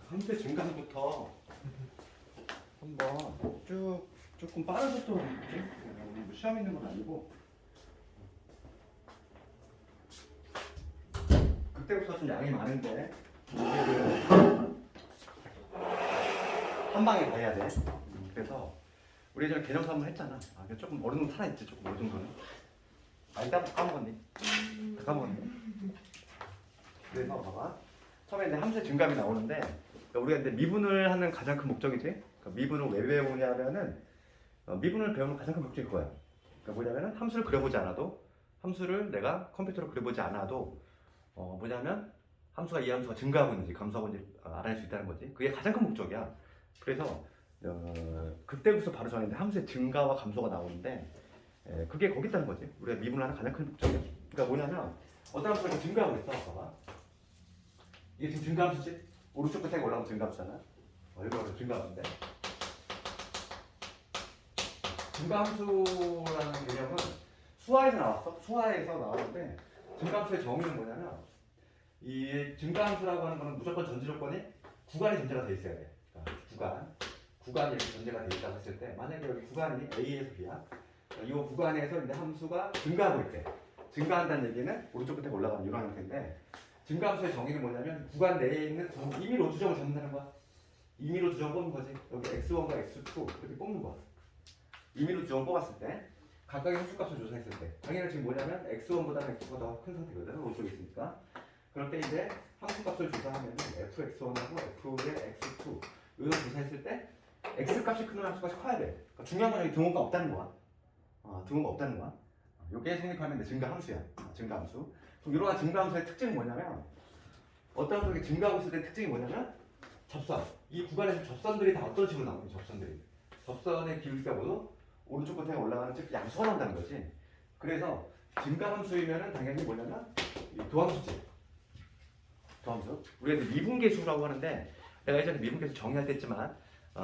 함수 증가부터 한번 조금 빠른 속도로 볼게. 뭐 시험 있는 건 아니고 그때부터 좀 양이 많은데 이게를 한 방에 다 해야 돼. 그래서 우리 예전에 개념사 한번 했잖아. 조금 어느 정도 살아있지, 조금 어느 정도는. 이따 까먹었니? 다 까먹었니? 그래서 봐봐. 처음에 이제 함수의 증감이 나오는데 그러니까 우리가 이제 미분을 하는 가장 큰 목적이지. 그러니까 미분을 왜 배우냐면은 미분을 배우는 가장 큰 목적이 그거야. 그러니까 뭐냐면은 함수를 그려보지 않아도 함수를 내가 컴퓨터로 그려보지 않아도 뭐냐면 함수가 이 함수가 증가하고 있는지 감소하고 있는지 알아낼 수 있다는 거지. 그게 가장 큰 목적이야. 그래서 그때부터 바로 전에 함수의 증가와 감소가 나오는데 그게 거기 있다는 거지. 우리가 미분을 하는 가장 큰 목적이야. 그러니까 뭐냐면 어떤 함수가 증가하고 있어. 봐봐. 이게 지금 증가함수지? 오른쪽 끝에 올라가면 증가함수잖아. 이거 증가함수인데. 증가함수라는 개념은 수화에서 나왔어. 수화에서 나왔는데 증가함수의 정의는 뭐냐면 이 증가함수라고 하는 거는 무조건 전제 조건이 구간이 전제가 돼 있어야 돼. 그러니까 구간이 이렇게 전제가 돼 있다고 했을 때 만약에 여기 구간이 A에서 B야. 이 구간에서 이제 함수가 증가하고 있대. 증가한다는 얘기는 오른쪽 끝에 올라가는 이런 형태인데 증가함수의 정의는 뭐냐면 구간 내에 있는 임의로 두 점을 잡는다는 거야. 임의로 두 점 뽑는 거지. 여기 x1과 x2 이렇게 뽑는 거야. 임의로 두 점 뽑았을 때 각각의 함수값을 조사했을 때 당연히 지금 뭐냐면 x1보다는 x2가 더 큰 상태거든. 오른쪽에 있으니까. 그럴 때 이제 함수값을 조사하면 fx1하고 f의 x2 이걸 조사했을 때 x값이 큰 함수값이 커야 돼. 그러니까 중요한 건 여기 등호가 없다는 거야. 등호가 없다는 거야. 이게 성립하면 증가함수야. 증가함수. 그럼 이러한 증가함수의 특징은 뭐냐면 어떤 함수가 증가하고 있을 때 특징이 뭐냐면 접선. 이 구간에서 접선들이 다 어떤 식으로 나오는 접선들이. 접선의 기울기가 모두 오른쪽 끝에 올라가는 즉 양수가 나온다는 거지. 그래서 증가함수이면은 당연히 뭐냐면 도함수지. 도함수. 우리가 이제 미분계수라고 하는데 내가 예전에 미분계수 정의할 때 했지만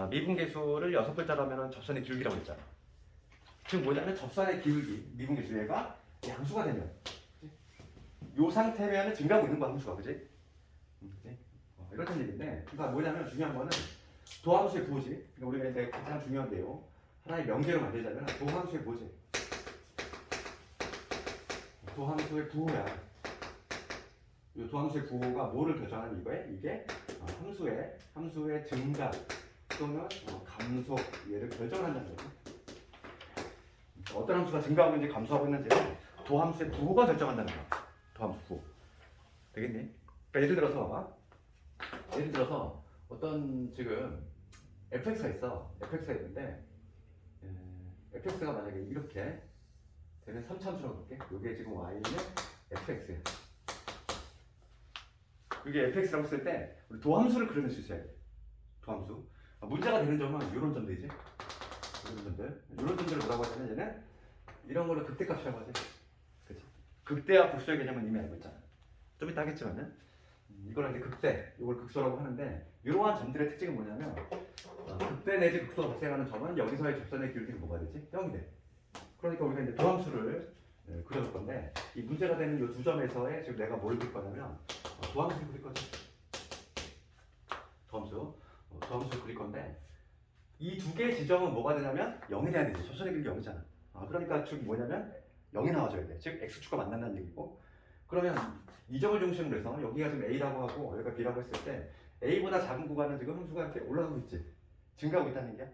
미분계수를 6글자로 하면은 접선의 기울기라고 했잖아. 즉 뭐냐면 접선의 기울기 미분계수 얘가 양수가 되면 요 상태면은 증가하고 있는 거야 함수가. 그지? 이렇단 얘기인데 그러니까 뭐냐면 중요한 거는 도함수의 부호지. 그러니까 우리가 이제 가장 중요한데요. 하나의 명제로 만들자면 도함수의 부호지. 도함수의 부호야. 이 도함수의 부호가 뭐를 결정하는 이거에 이게 함수의 증가 또는 감소 얘를 결정한다는 거지. 어떤 함수가 증가하고 있는지 감소하고 있는지 도함수의 부호가 결정한다는 거야. 도함수 부호. 되겠니? 그러니까 예를 들어서 어떤 지금 fx가 있어. fx가 있는데 fx가 만약에 이렇게 되는 3차함수라고 볼게. 이게 지금 y는 fx야. 이게 fx라고 쓸 때 우리 도함수를 그려낼 수 있어야 돼. 도함수. 문제가 되는 점은 이런 점들이지. 이런 점들을 뭐라고 하냐면 얘는 이런 거를 극대값이라고 하지. 그치? 극대와 복수의 개념은 이미 알고 있잖아. 좀 이따 하겠지만은 이걸 이제 극대, 이걸 극소라고 하는데 이러한 점들의 특징은 뭐냐면 극대 내지 극소가 발생하는 점은 여기서의 접선의 기울기는 뭐가 되지? 0이 돼. 그러니까 우리가 이제 도함수를 그려줄 건데 이 문제가 되는 이 두 점에서의 지금 내가 뭘 그릴 거냐면 도함수를 그릴 거지. 도함수를 그릴 건데 이 두 개의 지점은 뭐가 되냐면 0이 돼야 되지. 접선의 기울기 0이잖아. 그러니까 즉 뭐냐면 0이 나와줘야 돼. 즉 x축과 만난다는 얘기고. 그러면 이 점을 중심으로 해서 여기가 지금 a라고 하고 여기가 b라고 했을 때 a보다 작은 구간은 지금 함수가 이렇게 올라가고 있지. 증가하고 있다는 얘기야.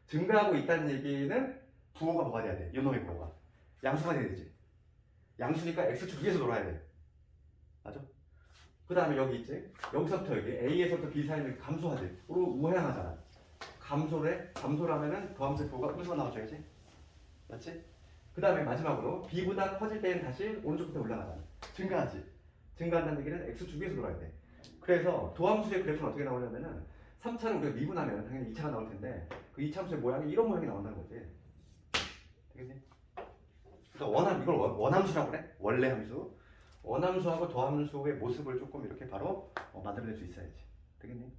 증가하고 있다는 얘기는 부호가 뭐가 돼야 돼? 이놈의 부호가 양수가 돼야 되지. 양수니까 x축 위에서 놀아야 돼. 맞아? 그 다음에 여기 있지. 여기서부터 여기 a에서부터 b 사이를 감소하지. 우회항하잖아. 감소라면은 도함수의 부호가 여기서 나와줘야지. 맞지? 그 다음에 마지막으로 b보다 커질 때는 다시 오른쪽 끝에 올라가잖아. 증가하지. 증가한다는 얘기는 x축 위에서 돌아야 돼. 그래서 도함수의 그래프는 어떻게 나오냐면은 3차를 우리가 미분하면 당연히 2차가 나올 텐데 그 2차 함수의 모양이 이런 모양이 나온다는 거지. 되겠지? 그래서 이걸 원함수라고 그래. 원래 함수. 원함수하고 도함수의 모습을 조금 이렇게 바로 만들어낼 수 있어야지. 되겠니?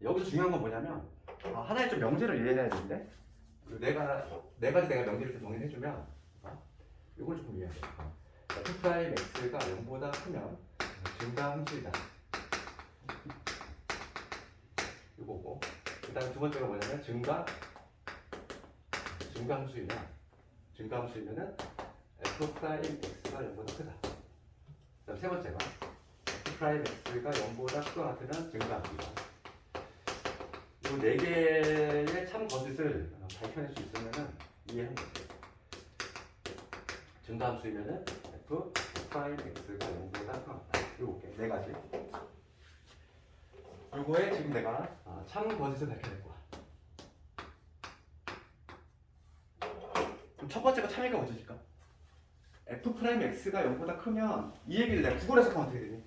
여기서 중요한 건 뭐냐면 하나의 좀 명제를 이해해야 되는데 내가 명제를 좀 정리해주면 이걸 조금 이해해야 돼. f'(x가 0보다 크면 증가함수이다. 그다음 두 번째가 뭐냐면 증가함수이면은 f 프라임 x가 0보다 크다. 그다음 세 번째가 f 프라임 x가 0보다 크거나 같으면 증가함수이다. 이 네 개의 참 거짓을 밝혀낼 수 있으면은 이해하는 거죠. 증가함수이면은 f 프라임 x가 0보다 크거나 같다. 요게 네 가지. 요거에 지금 내가 참 거짓을 밝혀낼 거야. 그럼 첫 번째가 참이가 어디일까? f 프라임 x가 0보다 크면 이 얘기를 내가 구글에서 하면 어떻게 되니?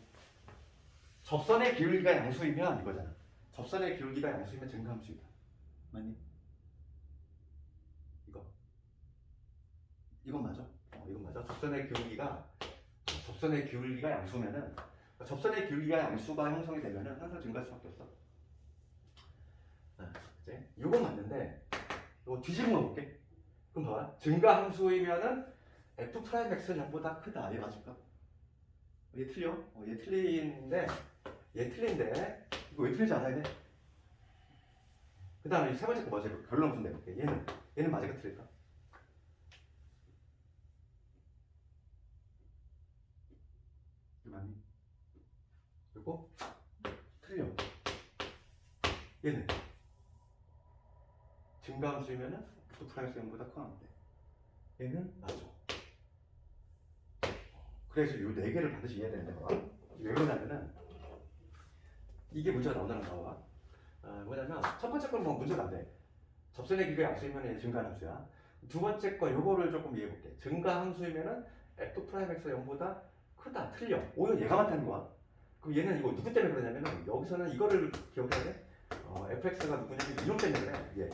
접선의 기울기가 양수이면 이거잖아. 접선의 기울기가 양수이면 증가함수이다. 맞니? 이건 맞아? 이건 맞아. 접선의 기울기가 양수면은 접선의 기울기가 양수가 형성이 되면은 항상 증가할 수밖에 없어. 그치? 이건 맞는데 이거 뒤집어 볼게. 그럼 봐봐. 증가함수이면은 f 프라임 x는 0보다 크다. 얘 맞을까? 얘 틀려? 얘 틀린데 이거 왜 틀리지 않아야 돼? 그 다음에 세 번째 거 뭐지? 결론 좀 내볼게. 얘는 맞을까 틀릴까? 이거 맞니? 그리고 틀려. 얘는 증가함수이면은 f 프라임 x 0보다 크면 안 돼. 얘는 맞아. 그래서 이 네 개를 반드시 이해해야 되는데 봐봐. 왜 그러냐면은 이게 문제가 나온다는 거야. 뭐냐면 첫 번째 건 뭐 문제가 안 돼. 접선의 기울기가 양수이면 증가함수야. 두 번째 거 요거를 조금 이해해볼게. 증가함수이면은 f 프라임 x가 0보다 크다. 틀려. 오히려 얘가 맞다는 거야. 그럼 얘는 이거 누구 때문에 그러냐면은 여기서는 이거를 기억해야 돼. fx가 누구냐면 이놈 때문에 그래. 얘.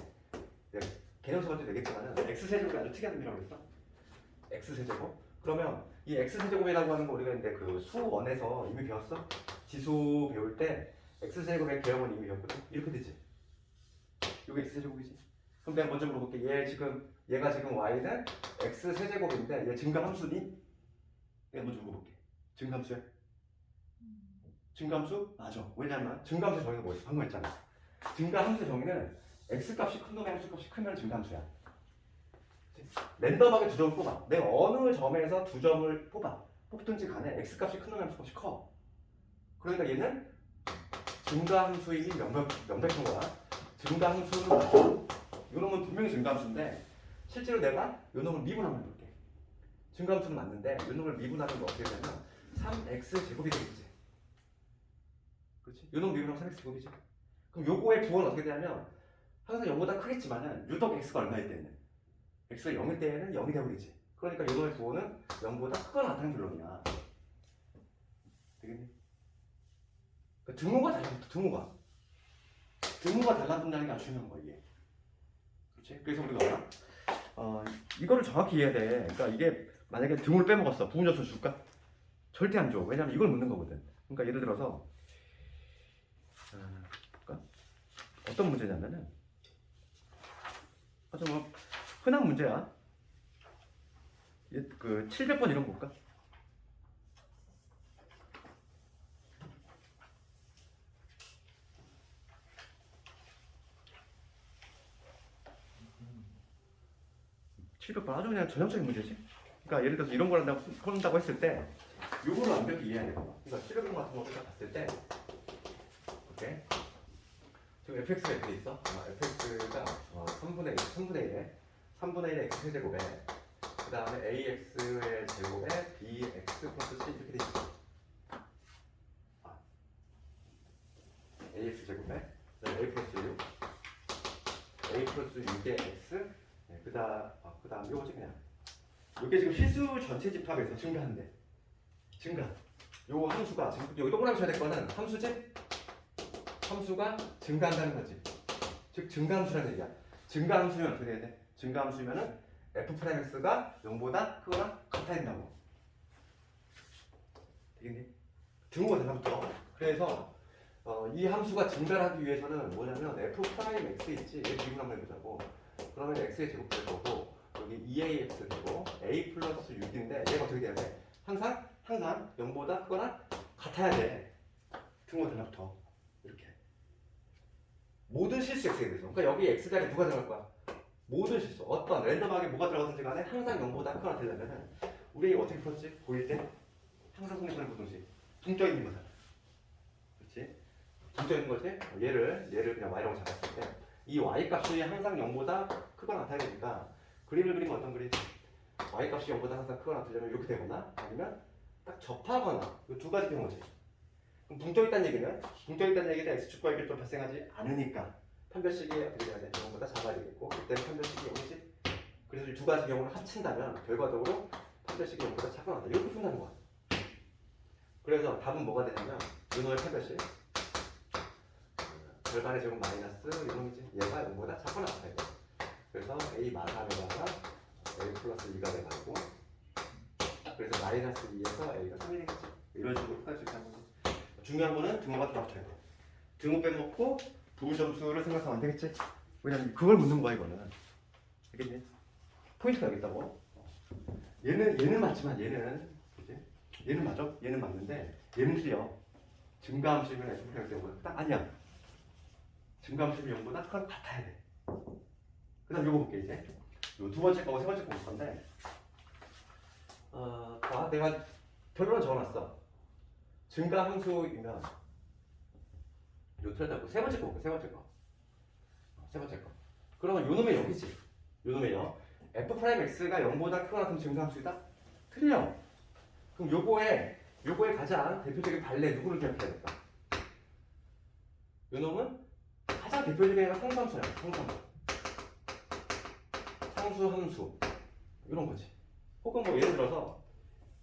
개념 수가 좀 되겠지만은 x세제곱이 아주 특이한 의미라고 했어. x세제곱. 그러면 이 x세제곱이라고 하는 거 우리가 이제 그 수원에서 이미 배웠어. 지수 배울 때 x세제곱의 개형은 이미 배웠거든. 이렇게 되지. 이게 x세제곱이지. 그럼 내가 먼저 물어볼게. 얘가 지금 y는 x세제곱인데 얘 증가함수니? 내가 먼저 물어볼게. 증가함수야? 증가함수? 맞아. 왜냐면 증가함수 정의가 뭐였어? 방금 했잖아. 증가함수 정의는 x값이 큰 놈의 함수값이 크면 증가함수야. 랜덤하게 두 점을 뽑아. 내가 어느 점에서 두 점을 뽑든지 간에 x값이 큰 놈의 함수값이 커. 그러니까 얘는 증가함수이기 명백한 거야. 증가함수는 맞아. 이 놈은 분명히 증가함수인데 실제로 내가 이 놈을 미분하면 볼게. 증가함수는 맞는데 이 놈을 미분하는 거 어떻게 되냐면 3x 제곱이 되겠지. 그렇지? 이 놈 미분하면 3x 제곱이지. 그럼 요거의 부호는 어떻게 되냐면 항상 0보다 크겠지만은 유독 x가 얼마일 때는 x가 0일 때에는 0이 되어버리지. 그러니까 이 놈의 부호는 0보다 크거나 같다는 결론이야. 되겠니? 그러니까 등호가 달라붙어. 등호가 달라붙는다는 게 아주 중요한 거야 이게. 그렇지? 그래서 우리가 이거를 정확히 이해해야 돼. 그러니까 이게 만약에 등호를 빼먹었어. 부분점수 줄까? 절대 안 줘. 왜냐면 이걸 묻는 거거든. 그러니까 예를 들어서 볼까? 어떤 문제냐면은 아주 뭐 흔한 문제야. 그 700번 이런 거 볼까? 아주 그냥 전형적인 문제지. 그러니까 예를 들어서 이런 걸 한다고 했을 때 요거를 완벽히 이해해야 돼요. 그러니까 700번 같은 거 우리가 봤을 때 오케이. 지금 fx가 이렇게 돼 있어. fx가 3분의 1의 x제곱에 그 다음에 ax의 제곱에 bx 플러스 c 이렇게 돼 있어. ax 제곱에 a 플러스 6 a 플러스 6의 x 그 다음 요거지 그냥. 요게 지금 실수 전체 집합에서 증가한대. 요 함수가 지금 여기 동그라미 쳐야 될 거는 함수가 증가한다는 거지. 즉 증가함수라는 얘기야. 증가함수면 어떻게 돼야 돼? 증가함수면은 f 프라임 x가 0보다 크거나 같아야 된다고. 되겠니? 등호가 달라붙어. 그래서 이 함수가 증가하기 위해서는 뭐냐면 f 프라임 x 있지. 얘 기분 한번 해보자고. 그러면 x의 제곱 될 거고 여기 2ax 되고 a 플러스 6인데 얘가 어떻게 돼야 돼? 항상 0보다 크거나 같아야 돼. 등호 달라붙어. 이렇게. 모든 실수 x에 대해서. 그러니까 여기 x 자리에 누가 들어갈 거야? 모든 실수. 어떤 랜덤하게 뭐가 들어가든지 간에 항상 0보다 크거나 되려면은 우리 어떻게 풀었지? 보일 때 항상 성립하는 부등식. 둥떠 있는 거잖아. 그렇지? 둥떠 있는 거지? 얘를 그냥 y라고 잡았을 때 이 y 값이 항상 0보다 크거나 같아야 되니까 그림을 그리면 어떤 그림? y 값이 0보다 항상 크거나 같으려면 이렇게 되거나 아니면 딱 접하거나 이 두 가지 경우지. 그럼 붕떠 있다는 얘기는 x축과 일결점 발생하지 않으니까 판별식이 어떻게 돼야 돼? 0보다 작아야 되겠고 그때는 판별식이 0이지. 그래서 이 두 가지 경우를 합친다면 결과적으로 판별식이 0보다 작거나 같다. 이렇게 푼다는 거야. 그래서 답은 뭐가 되냐면 요놈의 판별식 절반의 제곱 마이너스 요놈이지. 얘가 0보다 작거나 같아요. 그래서 a 마삼에다가 a 플러스 2가 돼가지고 그래서 마이너스 2에서 a가 3이 되겠지. 이런 식으로 풀 수 있다는 거지. 중요한 거는 등호가 돌아붙어야 돼. 등호 빼먹고 부분 점수를 생각하면 안 되겠지? 왜냐면 그걸 묻는 거야 이거는. 알겠니? 포인트가 여기 있다고. 얘는 맞지만 얘는 맞아? 얘는 맞는데 얘는 틀려. 증가함수면 F표현 때문에 딱 아니야. 증가함수면 0보다 그건 같아야 돼. 그 다음 요거 볼게 이제. 요 두 번째 거고 세 번째 거볼 건데 내가 결론을 적어놨어. 증가함수이면 요 틀렸다고 세 번째 거 볼게. 세 번째 거. 그러면 요놈의 여기지. 요놈의 여. f'x가 0보다 크거나 같은 증가함수이다? 틀려. 그럼 요거의 가장 대표적인 발레 누구를 기억해야 될까? 요놈은 가장 대표적인 상수함수야. 상수함수 이런 거지. 혹은 뭐 예를 들어서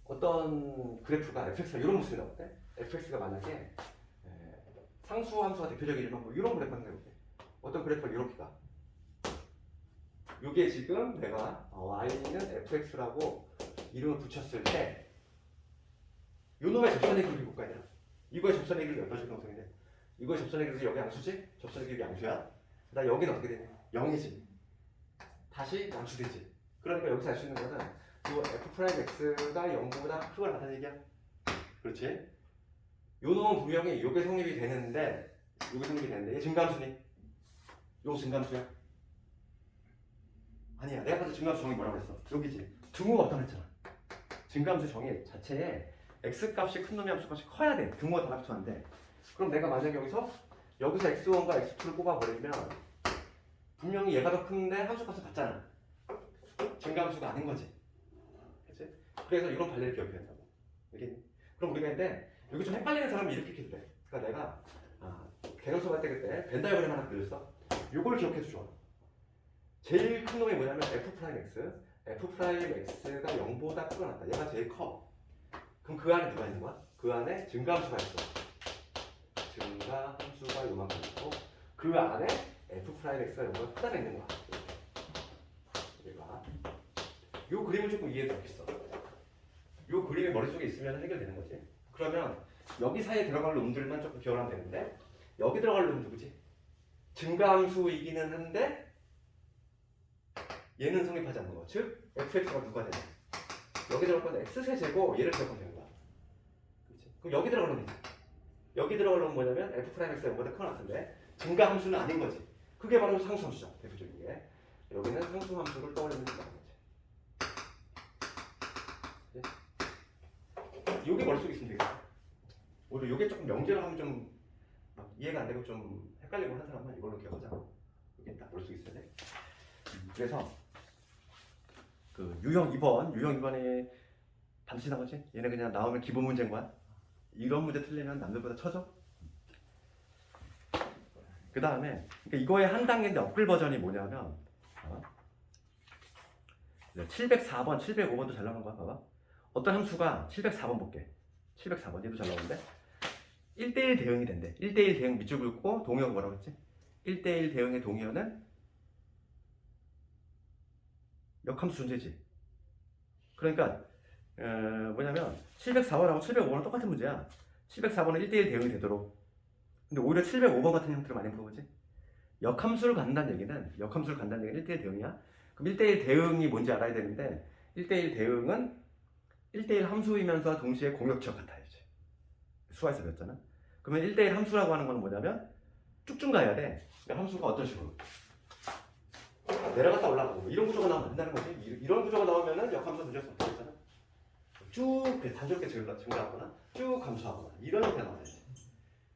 어떤 그래프가 fx가 이런 모습이 나올 때 fx가 만약에 상수함수가 대표적이지만 뭐 이런 그래프 한번 해볼게. 어떤 그래프가 이렇게 가. 이게 지금 내가 y는 fx라고 이름을 붙였을 때 요놈의 접선의 길이 볼까 아니라 이거의 접선의 길이 몇 번씩 형성이 돼? 이거의 접선의 길이 여기 양수지? 접선의 길이 양수야. 그다음 여기는 어떻게 되냐? 0이지. 다시 양수되지. 그러니까 여기서 알 수 있는 거는 이 f'x가 0보다 크거나 같다는 얘기야. 그렇지? 요 놈은 분명히 요게 성립이 되는데 얘 증가함수니? 요 증가함수야? 아니야. 내가 아까 증가함수 정의 뭐라고 했어? 여기지. 등호가 없다고 했잖아. 증가함수 정의 자체에 x값이 큰 놈이 함수값이 커야 돼. 등호가 다 합쳐는데 그럼 내가 만약에 여기서 x1과 x2를 뽑아버리면 분명히 얘가 더 큰데 함수값은 같잖아. 증가함수가 아닌 거지. 그치? 그래서 이런 발레를 기억해야 된다고. 알겠니? 그럼 우리가 근데 여기 좀 헷갈리는 사람이 이렇게 해도 돼. 그러니까 내가 개념 수업할 때 그때 벤 다이어그램 하나 그렸어. 요걸 기억해도 좋아. 제일 큰 놈이 뭐냐면 f'x가 0보다 크거나 같다. 얘가 제일 커. 그럼 그 안에 누가 있는 거야? 그 안에 증가함수가 있어. 증가함수가 요만큼 있고 그 안에 f'x가 0보다 크다가 있는 거야. 얘가 요 그림을 조금 이해해 주겠어. 요 그림이 머릿속에 있으면 해결되는 거지. 그러면 여기 사이에 들어갈 놈들만 조금 기억을 하면 되는데 여기 들어갈 놈 누구지? 증가함수이기는 한데 얘는 성립하지 않는 거. 즉 fx가 누가 되냐? 여기 들어갈 건 x세제곱 얘를 기억하면 되는 거야. 그렇지? 그럼 여기 들어갈 놈이지. 여기 들어갈 놈은 뭐냐면 f'x가 0보다 크거나 같은데 증가함수는 아닌 거지. 그게 바로 상수함수죠. 대표적인 게. 여기는 상수함수를 떠올리는 거지. 요게 머릿속에 있으면 되겠다. 오히려 요게 조금 명제로 하면 좀 이해가 안 되고 좀 헷갈리고 하는 사람은 이걸로 기억하자. 요게 딱 머릿속에 있어야 돼. 그래서 그 유형 2번에 반드시 나오지? 얘네 그냥 나오면 기본 문제인 거야. 이런 문제 틀리면 남들보다 쳐져. 그 다음에 그러니까 이거의 한 단계인데 업글 버전이 뭐냐면 704번, 705번도 잘 나오는 거야. 봐봐. 어떤 함수가 704번 볼게. 704번 얘도 잘 나오는데 1대1 대응이 된대. 1대1 대응 밑줄 긋고 동의어가 뭐라고 했지? 1대1 대응의 동의어는 역함수 존재지. 그러니까 뭐냐면 704번하고 705번은 똑같은 문제야. 704번은 1대1 대응이 되도록. 근데 오히려 705번 같은 형태를 많이 물어보지. 역함수를 갖는다는 얘기는 1대1 대응이야. 그럼 1대1 대응이 뭔지 알아야 되는데 1대1 대응은 1대1 함수이면서 동시에 공역적 같아야지. 수화에서 배웠잖아. 그러면 1대1 함수라고 하는 건 뭐냐면 쭉 증가해야 돼. 그러니까 함수가 어떤 식으로 내려갔다 올라가고 이런 구조가 나오면 안 된다는 거지. 이런 구조가 나오면은 역함수 문제가 없다고 했잖아. 쭉 단조롭게 증가하거나 쭉 감소하거나 이런 형태가 나와야지.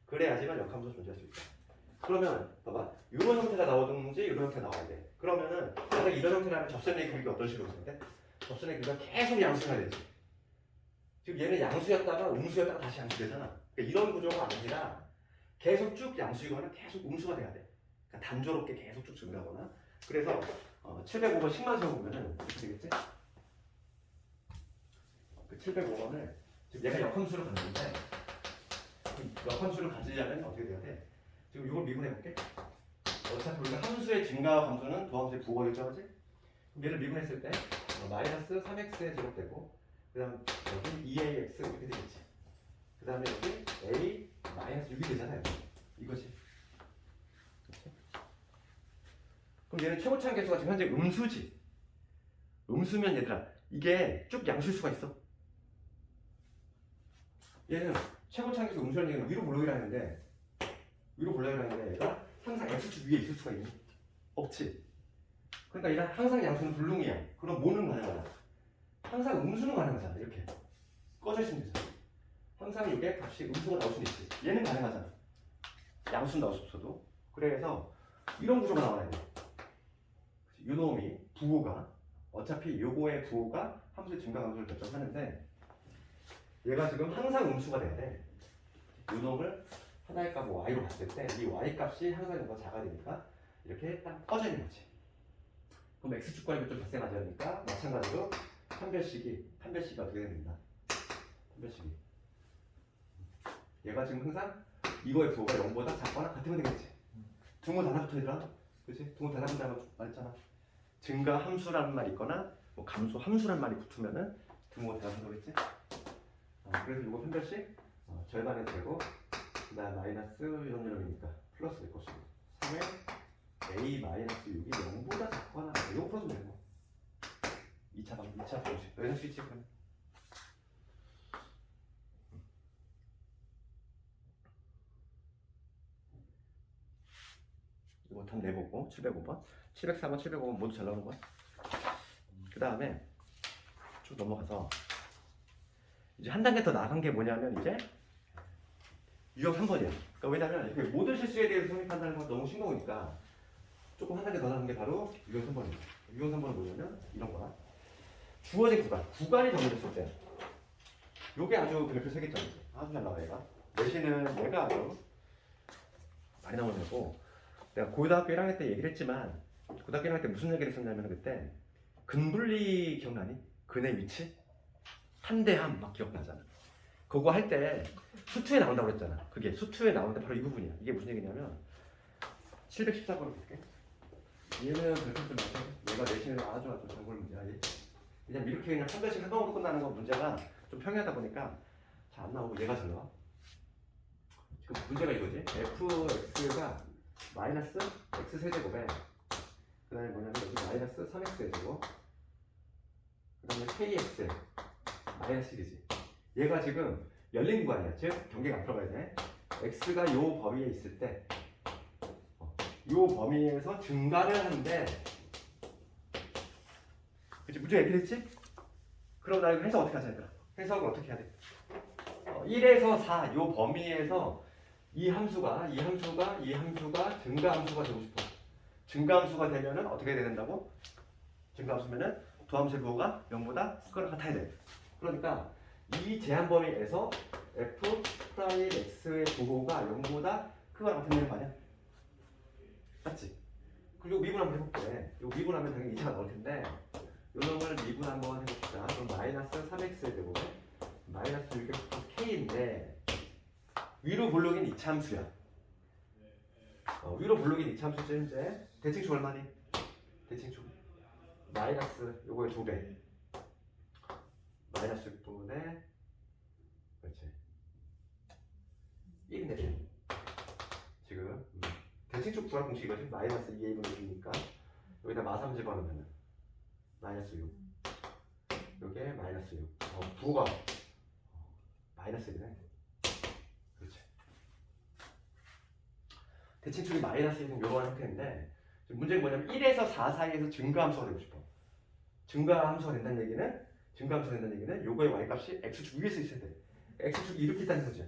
그래야지만 역함수 존재할 수 있다. 그러면 봐봐, 이런 형태가 나오든지 이런 형태가 나와야 돼. 그러면은 만약 이런 형태라면 접선의 길이가 어떤 식으로 있는데 접선의 길이가 계속 양수가 되지. 지금 얘는 양수였다가 음수였다가 다시 양수되잖아. 그러니까 이런 구조가 아니라 계속 쭉 양수이거나 계속 음수가 돼야 돼. 그러니까 단조롭게 계속 쭉 증가하거나. 그래서 705번 식만 세워보면은 어떻게 되겠지? 그 705번을 지금 얘가 역함수를 갖는데 역함수를 가지려면 어떻게 돼야 돼? 지금 이걸 미분해볼게. 어차피 우리가 함수의 증가와 감소는 도함수의 부호가 일정하지? 그럼 얘를 미분했을 때 마이너스 3x의 제곱되고 그 다음 여기 2ax 이렇게 되겠지. 그 다음에 여기 a 마이너스 6이 되잖아요. 이거지. 그치? 그럼 얘는 최고차항 계수가 지금 현재 음수지. 음수면 얘들아 이게 쭉 양수일 수가 있어. 얘는 최고차항 계수 음수라는 얘기는 위로 볼록이라는데 위로 볼록이라는데 얘가 항상 x축 위에 있을 수가 있니? 없지. 그러니까 얘는 항상 양수는 불능이야. 그럼 뭐는 가능하냐? 항상 음수는 가능하잖아. 이렇게 꺼져 있으면 되잖아. 항상 이게 값이 음수가 나올 수는 있지. 얘는 가능하잖아. 양수는 나올 수 없어도. 그래서 이런 구조가 나와야 돼. 요 놈이 부호가 어차피 요거의 부호가 함수의 증가 감소를 결정하는데 얘가 지금 항상 음수가 돼야 돼. 요 놈을 하나의 값 y로 봤을 때 이 y 값이 항상 이거보다 작아야 되니까 이렇게 딱 꺼져 있는 거지. 그럼 x축과의 교점 발생하지 않으니까 마찬가지로 판별식이 어떻게 됩니다. 판별식이 얘가 지금 항상 이거의 부호가 0보다 작거나 같으면 되겠지. 등호 단합부터 얘들아. 그치? 등호 단합이라고 말했잖아. 증가 함수라는 말이 있거나 뭐 감소 함수라는 말이 붙으면은 등호 단합한다고 했지? 그래서 이거 판별식 절반의 제곱 그다음 마이너스 이런 놈이니까 플러스 될 것이고 3에 a 마이너스 6이 0보다 작거나 이거 풀어주면 되고 2차 방식 너희는 스위치 그러면 이거 다 내보고 705번 704번 705번 모두 잘 나오는 거야. 그 다음에 쭉 넘어가서 이제 한 단계 더 나간 게 뭐냐면 이제 유형 3번이야. 그러니까 왜냐면 모든 실수에 대해서 성립한다는 건 너무 싱거우니까 조금 한 단계 더 나간 게 바로 유형 3번이야. 유형 3번은 뭐냐면 이런 거야. 주어진 구간이 정해졌을 때 요게 아주 별표 3개짜리지. 아주 잘 나와 얘가. 내신은 얘가 아주 많이 나오는 거고 내가 고등학교 1학년 때 얘기를 했지만 고등학교 1학년 때 무슨 얘기를 했었냐면 그때 근분리 기억나니? 근의 위치? 한대함 막 기억나잖아. 그거 할 때 수투에 나온다고 그랬잖아. 그게 수투에 나오는데 바로 이 부분이야. 이게 무슨 얘기냐면 714번을 볼게. 얘는 별표 좀 맞아. 얘가 내신으로 아주 정글 문제야. 그냥 이렇게 그냥 한 번씩 한 방으로 끝나는 건 문제가 좀 평이하다 보니까 잘 안 나오고 얘가 잘 나와. 지금 문제가 이거지. fx가 마이너스 x 세제곱에 그 다음에 뭐냐면 여기 마이너스 3x 세제곱 그 다음에 kx 마이너스 1이지. 얘가 지금 열린 구간이야. 즉 경계가 앞으로 가야 돼. x가 요 범위에 있을 때 요 범위에서 증가를 하는데 그치? 문제 얘기를 했지? 그럼 나 이거 해석 어떻게 하자 얘들아? 해석을 어떻게 해야 돼? 1에서 4 요 범위에서 이 함수가 증가 함수가 되고 싶어. 증가 함수가 되면은 어떻게 해야 된다고? 증가 함수면은 도함수의 부호가 0보다 크거나 같아야 돼. 그러니까 이 제한 범위에서 f 프라임 x의 부호가 0보다 크거나 같은 거 아니야? 맞지? 그리고 미분 한번 해볼게. 요 미분하면 당연히 2차가 나올 텐데 요 놈을 미분 한번 해봅시다. 그럼 마이너스 3x의 제곱에 마이너스 6x k인데 위로 볼록인 2차 함수야. 위로 볼록인 2차 함수죠 현재. 대칭축 얼마니? 대칭축 마이너스 요거의 2배 마이너스 6분의 그렇지 1인데 지금 대칭축 부합 공식이 이거지. 마이너스 2a분의 6이니까 여기다 마삼 집어넣으면 마이너스 6 요게 마이너스 6 부호가 마이너스 1이네. 그렇지. 대칭축이 마이너스 1은 이런 형태인데 지금 문제가 뭐냐면 1에서 4 사이에서 증가함수가 되고 싶어. 증가함수가 된다는 얘기는 요거의 y값이 x축 위에서 있어야 돼. x축이 이렇게 있다는 거지.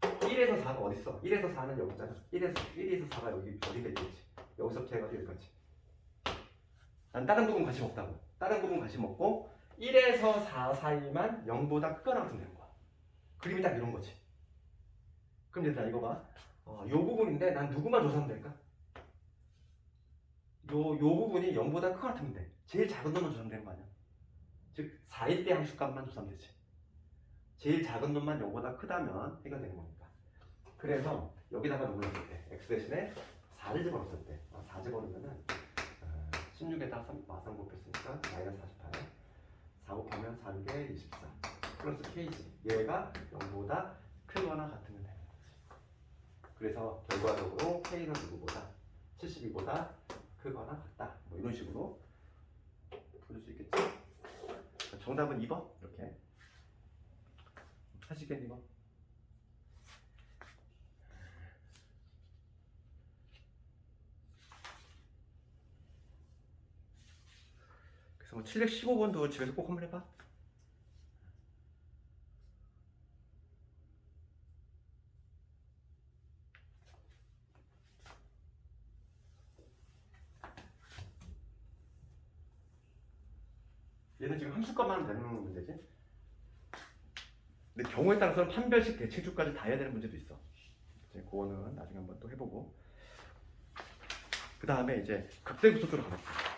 1에서 4가 어디 있어? 1에서 4는 여기 있잖아. 1에서 4가 여기 어디가 있겠지? 여기서부터 해가지고 여기까지. 난 다른 부분 관심 없다고. 다른 부분 관심 없고 1에서 4 사이만 0보다 크거나 같으면 되는 거야. 그림이 딱 이런 거지. 그럼 얘들아 이거 봐. 요 부분인데 난 누구만 조사하면 될까? 요 부분이 0보다 크거나 같으면 돼. 제일 작은 놈만 조사하면 되는 거 아니야? 즉 4일 때 함수값만 조사하면 되지. 제일 작은 놈만 0보다 크다면 해결되는 거니까. 그래서 여기다가 누굴 넣었을 때 x 대신에 4를 집어넣었을 때 4 집어넣으면은 16에다 3 곱했으니까 마이너스 48 4 곱하면 4, 6에 24 플러스 k지. 얘가 0보다 크거나 같으면 되는 거지. 그래서 결과적으로 k는 누구보다 72보다 크거나 같다. 뭐 이런 식으로 풀 수 있겠지. 정답은 2번 이렇게 하시겠니 뭐? 그래서 뭐 715번도 집에서 꼭 한번 해봐. 얘는 지금 함수값만 하면 되는 문제지. 근데 경우에 따라서는 판별식 대칭축까지 다 해야 되는 문제도 있어. 이제 그거는 나중에 한번 또 해보고. 그 다음에 이제 극대극소 쪽으로 가볼게요.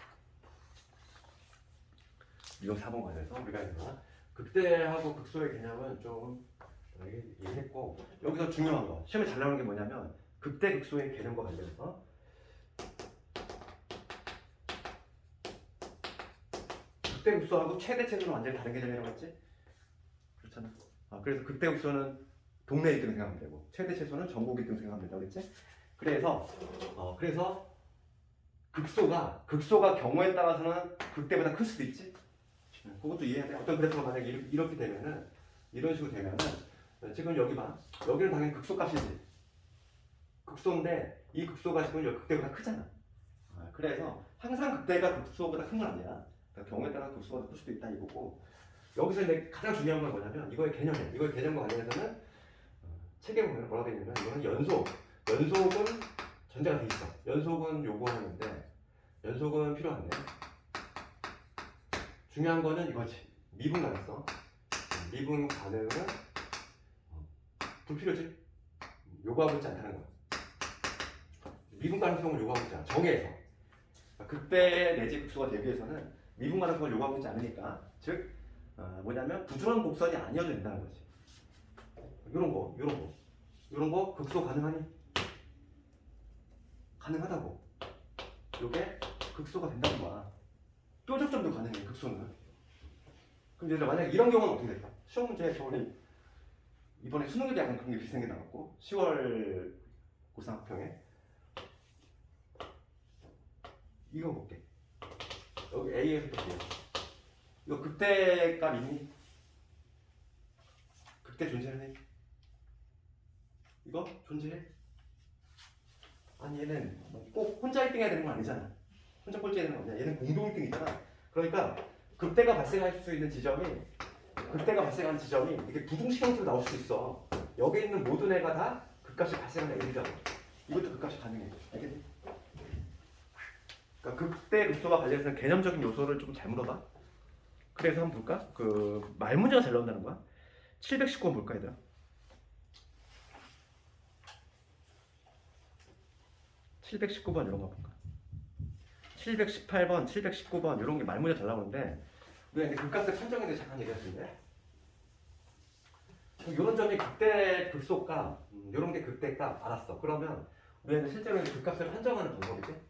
이거 4번 과제에서 우리가 이거 극대하고 극소의 개념은 좀 이해했고, 여기서 중요한 거 시험에 잘 나오는 게 뭐냐면 극대 극소의 개념과 관련해서 극대 극소하고 최대 최소는 완전히 다른 개념이라고 했지? 그렇잖아. 그래서 극대 극소는 동네 1등 생각하면 되고 최대 최소는 전국 1등 생각하면 된다고 그랬지? 그래서 극소가 경우에 따라서는 극대보다 클 수도 있지. 그것도 이해해야 돼. 어떤 그래프가 만약에 이렇게 되면은 이런 식으로 되면은 지금 여기 봐. 여기는 당연히 극소값이지. 극소인데 이 극소가 지금 여기 극대보다 크잖아. 그래서 항상 극대가 극소보다 큰 건 아니야. 그러니까 경우에 따라 극소가 클 수도 있다 이거고. 여기서 이제 가장 중요한 건 뭐냐면 이거의 개념이야. 이거의 개념과 관련해서는 책에 보면 뭐라고 되어 있냐면 이거는 연속은 전제가 돼 있어. 연속은 요구하는데 연속은 필요한데 중요한 거는 이거지. 미분 가능성. 미분 가능은 불필요지. 요구하고 있지 않다는 거야. 미분 가능성을 요구하고 있지 않아. 정의에서. 극대 내지 극소가 되기 위해서는 미분 가능성을 요구하고 있지 않으니까. 즉 뭐냐면 부드러운 곡선이 아니어도 된다는 거지. 요런 거 극소 가능하니? 가능하다고. 요게 극소가 된다는 거야. 뾰족점도 가능해, 극소는. 그럼 얘들아 만약에 이런 경우는 어떻게 될까? 시험 문제 저번에 이번에 수능에도 약간 그런 게 비슷한 게 나왔고 10월 고등학평에 이거 볼게. 여기 A에서 볼게요. 이거 극대값 있니? 극대 존재하니? 이거 존재해? 아니 얘는 꼭 혼자 1등 해야 되는 건 아니잖아. 혼자 꼴찌 해야 되는 건 아니야. 얘는 공동 1등이잖아. 그러니까 극대가 발생할 수 있는 지점이 이렇게 부등식 형태로 나올 수 있어. 여기 있는 모든 애가 다 극값이 발생하는 애들이라고. 이것도 극값이 가능해. 알겠니? 그러니까 극대 극소가 관련해서 개념적인 요소를 좀 잘 물어봐. 그래서 한번 볼까? 그 말문제가 잘 나온다는 거야. 719번 볼까 얘들아? 719번 이런 거 볼까? 718번, 719번 이런 게 말문제 잘 나오는데 우리가 이제 극값의 판정에 대해 잠깐 얘기할 텐데 이런 점이 극대 극소값, 이런 게 극대값 알았어. 그러면 우리는 실제로 이제 극값을 판정하는 방법이지.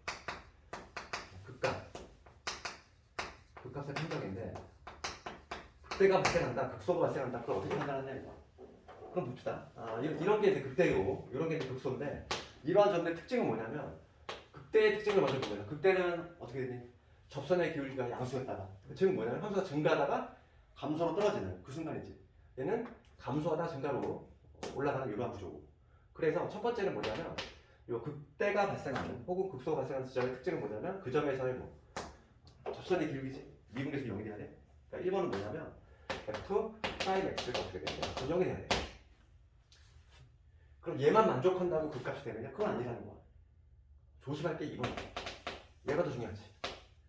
극값의 판정인데 극대가 발생한다, 극소가 발생한다. 그걸 어떻게 판단하냐 이거. 그럼 봅시다. 이런 게 이제 극대고 이런 게 이제 극소인데 이러한 점의 특징은 뭐냐면 극대의 특징을 먼저 보면 극대는 어떻게 되니? 접선의 기울기가 양수였다가 즉 뭐냐면 함수가 증가하다가 감소로 떨어지는 그 순간이지. 얘는 감소하다 증가로 올라가는 이러한 구조고. 그래서 첫 번째는 뭐냐면 요 극대가 발생하는 혹은 극소가 발생하는 지점의 특징은 뭐냐면 그 점에서의 뭐 접선의 기울기지. 미분계수 0이 돼야 돼. 그러니까 1번은 뭐냐면 f 프라임 x가 어떻게 되냐? 0이 돼야 돼. 그럼 얘만 만족한다고 극값이 되느냐? 그건 아니라는 거야. 조심할 게 2번. 얘가 더 중요하지.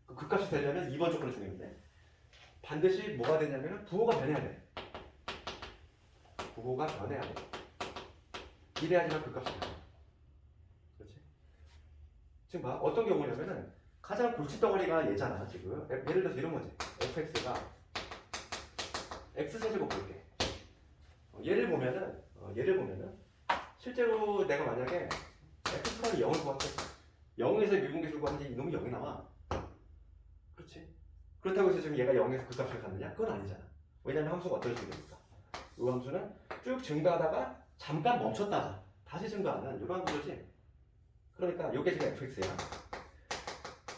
그 극값이 되려면 2번 조건이 중요한데 반드시 뭐가 되냐면 부호가 변해야 돼. 부호가 변해야 돼. 이래야지만 극값이 돼. 그렇지? 지금 봐. 어떤 경우냐면은 가장 골칫덩어리가 얘잖아 지금. 예를 들어서 이런 거지. fx가 x세제곱 볼게. 얘를 보면은 실제로 내가 만약에 fx가 0을 구할게. 0에서 미분계수를 구하는데 이놈이 0이 나와. 그렇지? 그렇다고 해서 지금 얘가 0에서 그 값을 갖느냐? 그건 아니잖아. 왜냐면 함수가 어떤 식으로 됩니까? 이 함수는 쭉 증가하다가 잠깐 멈췄다가 다시 증가하는 이런 함수지. 그러니까 이게 지금 fx야.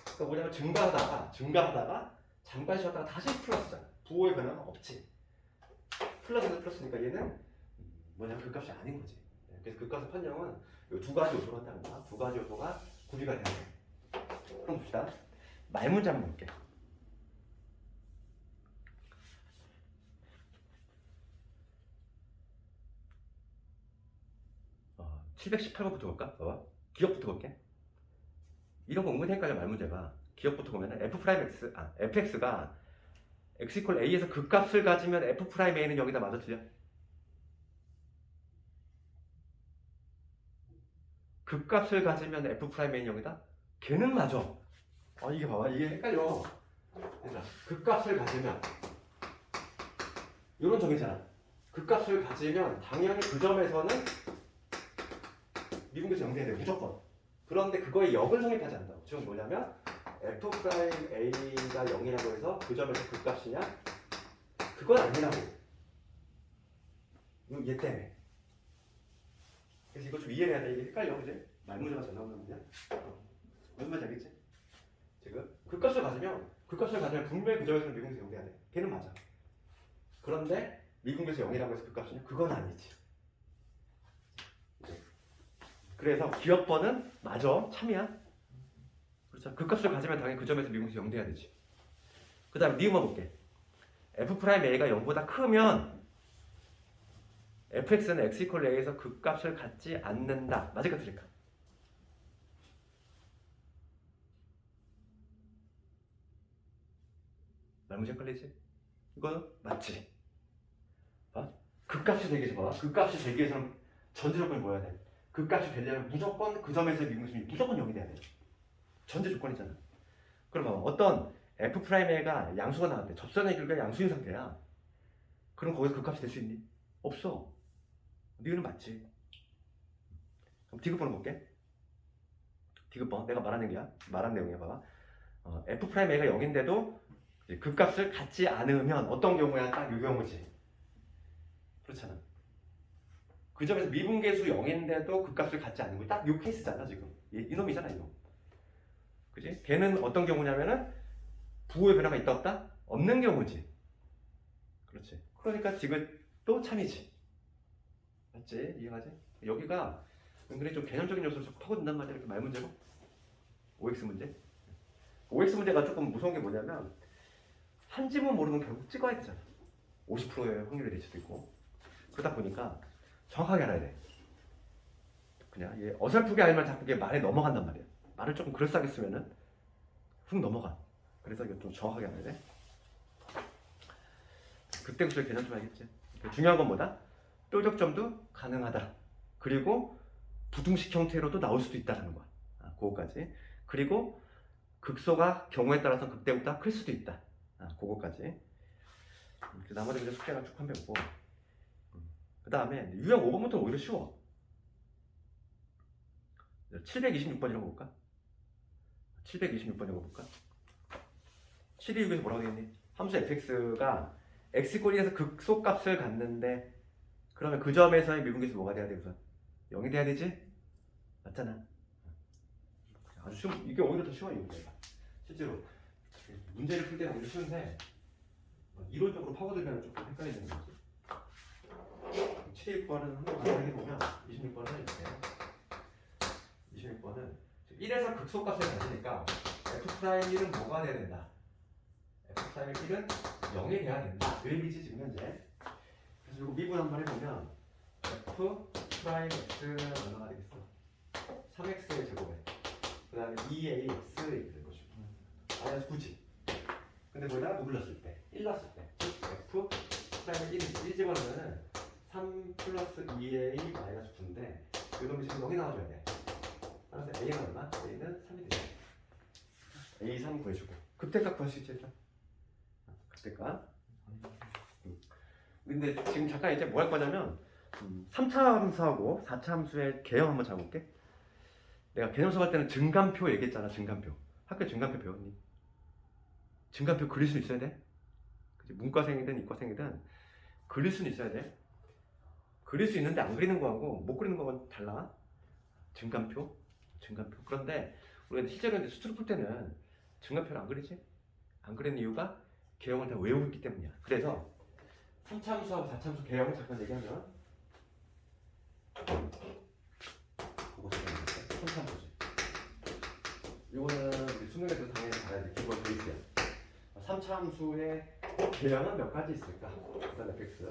그러니까 뭐냐면 증가하다가 잠깐 쉬었다가 다시 플러스잖아. 부호의 변화가 없지. 플러스에서 플러스니까 얘는 뭐냐면 그 값이 아닌 거지. 그래서 그 값의 판정은 이 두 가지 요소로 한다는 거야. 두 가지 요소가 구비가 돼야 돼. 그럼 봅시다. 말문제 한번 볼게. 718번부터 볼까? 봐봐. 기억부터 볼게. 이런 거 은근히 헷갈려 말문제가. 기억부터 보면은 fx가 x 이퀄 a에서 극값을 가지면 f'a는 여기다 맞아 틀려? 극값을 가지면 f'a는 여기다? 걔는 맞아. 이게 봐봐. 이게 헷갈려. 얘들아, 극값을 가지면 이런 점이잖아. 극값을 가지면 당연히 그 점에서는 미분계수 0돼야 돼. 무조건. 그런데 그거에 역을 성립하지 않는다고. 지금 뭐냐면 f'a가 0이라고 해서 그 점에서 극값이냐? 그건 아니라고. 얘 때문에. 그래서 이거 좀 이해해야 돼. 이게 헷갈려. 그지? 말문제가 잘 나오는 문제야. 무슨 말인지 알겠지? 지금 극값을 가지면 분명히 그 점에서는 미분계수 0돼야 돼. 걔는 맞아. 그런데 미분계수 0이라고 해서 극값이냐? 그건 아니지. 그래서 기억번은 맞아. 참이야. 그렇죠. 극값을 가지면 당연히 그 점에서 미분계수 0 돼야 되지. 그 다음에 니은만 볼게. f'a가 0보다 크면 fx는 x 이퀄 a에서 극값을 갖지 않는다. 맞을까 틀릴까? 말문제 헷갈리지? 이거 맞지? 봐. 극값이 되기 위해서 봐. 극값이 되기 위해서는 전제 조건이 뭐야 돼? 극값이 되려면 무조건 그 점에서의 미분계수는 무조건 0이 돼야 돼. 전제 조건이잖아. 그럼 봐봐. 어떤 f'a가 양수가 나왔대. 접선의 길이가 양수인 상태야. 그럼 거기서 극값이 될 수 있니? 없어. 니은은 맞지. 그럼 디귿번호 볼게. 디귿번. 내가 말한 내용이야. 봐봐. f'a가 0인데도 극값을 갖지 않으면 어떤 경우야? 딱 이 경우지. 그렇잖아. 그 점에서 미분계수 0인데도 극값을 갖지 않는 거 딱 이 케이스잖아 지금. 이놈이잖아 이놈. 그지? 걔는 어떤 경우냐면은 부호의 변화가 있다 없다? 없는 경우지. 그렇지. 그러니까 디귿도 참이지. 맞지? 이해가지? 여기가 은근히 좀 개념적인 요소를 자꾸 파고든단 말이야. 이렇게 말 문제로. OX 문제. OX 문제가 조금 무서운 게 뭐냐면 한 지문 모르면 결국 찍어야 되잖아. 50%의 확률이 될 수도 있고. 그러다 보니까 정확하게 알아야 돼. 그냥 어설프게 알면 자꾸 이게 말에 넘어간단 말이야. 말을 조금 그럴싸하게 쓰면은 훅 넘어가. 그래서 이거 좀 정확하게 알아야 돼. 그때부터 개념 좀 알겠지. 중요한 건 뭐다? 뾰족점도 가능하다. 그리고 부등식 형태로도 나올 수도 있다는 거야. 그거까지. 그리고 극소가 경우에 따라서 극대보다 클 수도 있다. 그거까지. 나머지 문제 숙제가 쭉 한 배 보고. 그 다음에 유형 5번부터 오히려 쉬워. 726번이라고 볼까? 726번이라고 볼까? 726에서 뭐라고 되겠니? 함수 fx가 x꼴에서 극소값을 갖는데 그러면 그 점에서의 미분계수 뭐가 돼야 돼 우선? 0이 돼야 되지? 맞잖아. 아주 쉬워. 이게 오히려 더 쉬워요. 문제가. 실제로 문제를 풀 때는 오히려 쉬운데 이론적으로 파고들면 조금 헷갈리는 거지. 726번은 한번 간단히 해보면 26번은 이렇게 1에서 극소값을 가지니까 f'1은 뭐가 돼야 된다? f'1은 0이 돼야 된다. 그 얘기지 지금 현재. 그래서 이거 미분 한번 해보면 f'(x는) 얼마가 되겠어? 3x의 제곱에 그 다음에 2ax 이렇게 된 거죠. 마이너스 9지. 근데 거기다가 누굴렸을 때 1 넣었을 때 f'(1이 1 집어넣으면 3 플러스 2a 마이너스 9인데 그 놈이 지금 여기 나와줘야 돼. 따라서 a는 얼마? a는 3이 되죠. a 3 구해주고 극대값 구할 수 있지 일단. 극대값. 근데 지금 잠깐 이제 뭐 할 거냐면 3차 함수하고 4차 함수의 개형 한번 잡아볼게. 내가 개념 수업할 때는 증감표 얘기했잖아. 증감표. 학교 증감표 배웠니? 증감표 그릴 수 있어야 돼. 그치? 문과생이든 이과생이든 그릴 수는 있어야 돼. 그릴 수 있는데 안 그리는 거하고 못 그리는 거하고는 달라. 증감표. 그런데 우리가 실제로 이제 수투를 풀 때는 증감표를 안 그리지? 안 그리는 이유가 개형을 다 외우고 있기 때문이야. 그래서 3차 함수하고 4차 함수 개형을 잠깐 얘기하면 그거 3차 함수지. 이거는 우리 수능에도 당연히 받아야 돼. 기본 베이스야. 3차 함수의 개형은 몇 가지 있을까? 일단 fx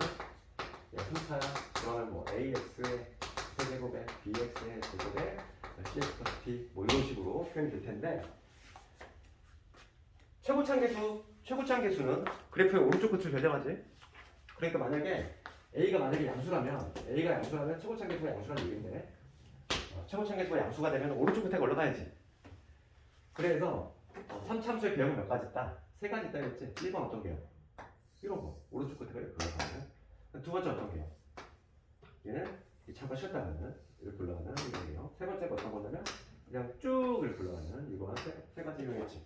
3차 그러면 뭐 ax의 세제곱에 bx의 제곱에 cx 플러스 t 뭐 이런 식으로 표현이 될 텐데 최고차항 계수는 그래프의 오른쪽 끝을 결정하지. 그러니까 만약에 a가 양수라면 최고차항 계수가 양수라는 얘기인데 최고차항 계수가 양수가 되면 오른쪽 끝에 올라가야지. 그래서 3차 함수의 개형은 몇 가지 있다? 3가지 있다 했지. 1번 어떤 개형? 이런 거 오른쪽 끝에 올라가는. 두 번째 어떤 개형? 얘는 잠깐 쉬었다가는 이렇게 올라가는 이런 개형. 세 번째가 어떤 거냐면 그냥 쭉 이렇게 올라가는 이거 세 가지 유형이지.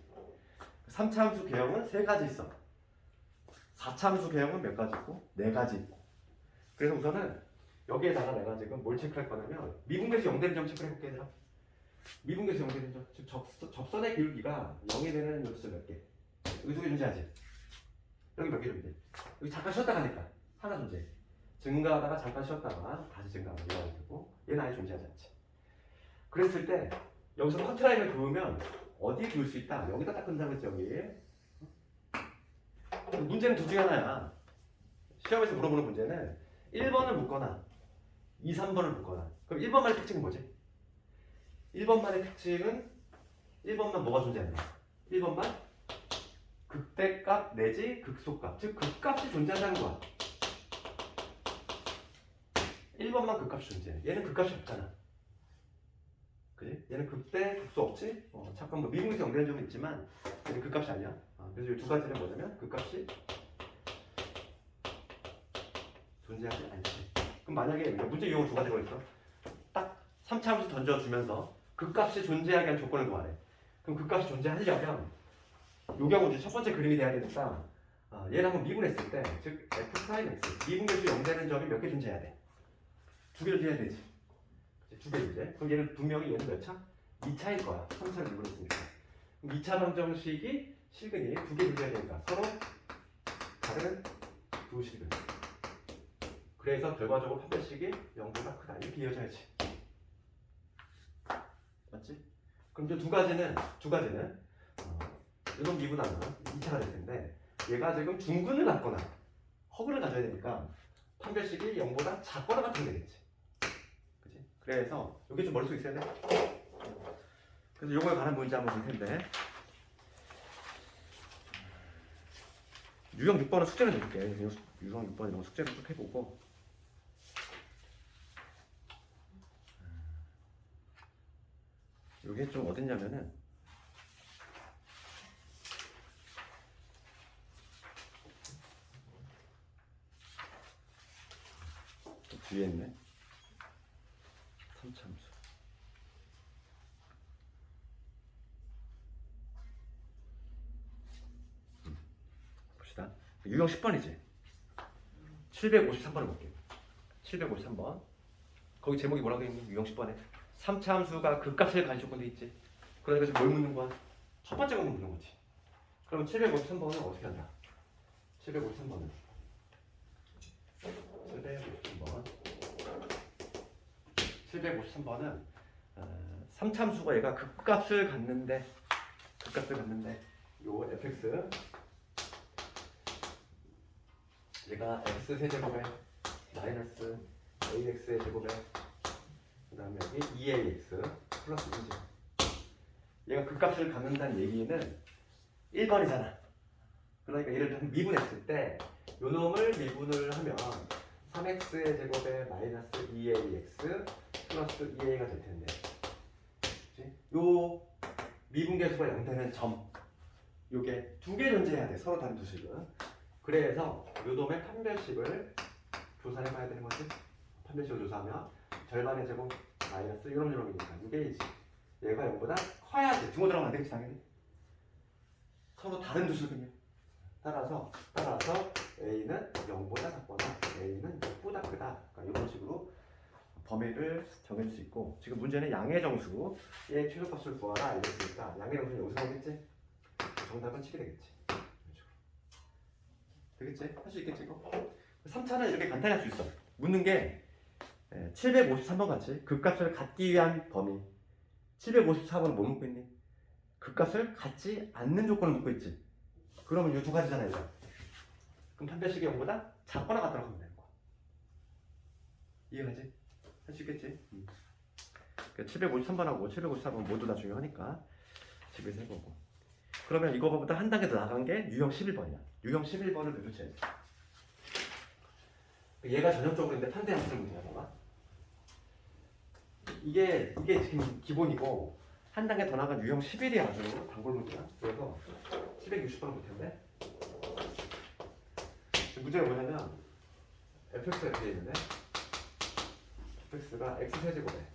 3차 함수 개형은 3가지 있어. 4차 함수 개형은 몇 가지 있고? 4가지 있고. 그래서 우선은 여기에다가 내가 지금 뭘 체크할 거냐면 미분계수 0되는 점 체크해볼게 얘들아. 미분계수 0되는 점. 즉 접선의 기울기가 0이 되는 요지점 몇 개? 여기 2개 존재하지? 여기 몇 개 존재? 여기 잠깐 쉬었다 가니까 하나 존재. 증가하다가 잠깐 쉬었다가 다시 증가하고 이렇게 되고 얘는 아예 존재하지 않지. 그랬을 때 여기서 커트라인을 그으면 어디에 그을 수 있다? 여기다 딱 끈다고 했지 여기. 문제는 둘 중에 하나야. 시험에서 물어보는 문제는 1번을 묻거나 2, 3번을 묻거나. 그럼 1번만의 특징은 뭐지? 1번만의 특징은 1번만 뭐가 존재한다? 1번만 극대값 내지 극소값. 즉 극값이 존재한다는 거야. 1번만 극값이 존재해. 얘는 극값이 없잖아. 그지? 얘는 극대 극소 없지? 잠깐 뭐 미분에서 연결된 점은 있지만 얘는 극값이 아니야. 그래서 이 두 가지는 뭐냐면 극값이 존재하지 않지. 그럼 만약에 문제 유형을 두 가지로 있어. 딱 3차 함수 던져주면서 극값이 존재하게 한 조건을 구하래. 그럼 극값이 존재하려면 요 경우 이제 첫 번째 그림이 돼야 되니까 얘를 한번 미분했을 때, 즉 f'(x) 미분계수 0되는 점이 몇 개 존재해야 돼? 2개 존재해야 되지. 2개 존재. 그럼 얘는 분명히 얘는 몇 차? 2차일 거야. 3차를 미분했으니까. 그럼 2차 방정식이 실근이 2개 존재해야 되니까 서로 다른 두 실근. 그래서 결과적으로 판별식이 0보다 크다. 이렇게 이어져야지. 맞지? 그럼 이제 두 가지는 이런 미분하면 2차가 될 텐데 얘가 지금 중근을 갖거나 허근을 가져야 되니까 판별식이 0보다 작거나 같은 게 되겠지. 그치? 그래서 여기 좀 머릿속에 있어야 돼. 그래서 요거에 관한 문제 한번 볼 텐데 유형 6번은 숙제를 내줄게. 유형 6번 이런 거 숙제를 쭉 해보고 이게 좀 어딨냐면은 또 뒤에 있네. 3차 함수. 봅시다. 유형 10번이지. 753번을 볼게요. 753번. 거기 제목이 뭐라고 있니? 유형 10번에 3차 함수가 극값을 가진 조건도 있지. 그러니까 지금 뭘 묻는 거야? 첫 번째 거 묻는 거지. 그럼 753번은 어떻게 한다? 753번은 753번은 3참수가 얘가 극값을 갖는데 요 fx 얘가 x 세제곱에 마이너스 ax의 제곱에 그 다음에 여기 2ax 플러스 2제 얘가 극값을 갖는다는 얘기는 1번이잖아. 그러니까 얘를 미분했을 때 요 놈을 미분을 하면 3x의 제곱에 마이너스 2ax 플러스 2a가 될 텐데 그치? 요 미분계수가 0되는 점 요게 두 개 존재해야 돼. 서로 다른 두 식은. 그래서 요 놈의 판별식을 조사해 봐야 되는 거지. 판별식을 조사하면 절반의 제곱 마이너스 요놈이니까 6a지. 얘가 0보다 커야지. 등호 들어가면 안 되겠지 당연히. 서로 다른 두 식은요. 따라서 a는 0보다 작거나 a는 6보다 크다. 그러니까 이런 식으로 범위를 정해줄 수 있고 지금 문제는 양의 정수의 최소값을 구하라 알겠으니까 양의 정수는 여기서 나오겠지? 정답은 7이 되겠지. 되겠지? 할 수 있겠지 이거? 3차는 이렇게 간단히 할 수 있어. 묻는 게 753번 같이 극값을 갖기 위한 범위 754번은 뭐 묻고 있니? 극값을 갖지 않는 조건을 묻고 있지. 그러면 이 두 가지잖아 이거. 그럼 판별식이 0보다 작거나 같다고 하면 되는 거야. 이해가지? 할 수 있겠지? 753번하고 754번 모두 다 중요하니까 집에서 해보고. 그러면 이거보다 한 단계 더 나간 게 유형 11번이야. 유형 11번을 배우쳐야지. 얘가 전형적으로 판대 함수를 문제야, 봐봐. 이게 지금 기본이고 한 단계 더 나간 유형 11이 아주 단골 문제야. 그래서 760번은 볼 텐데. 문제가 뭐냐면 fx가 이렇게 돼 있는데 fx가 x 세제곱에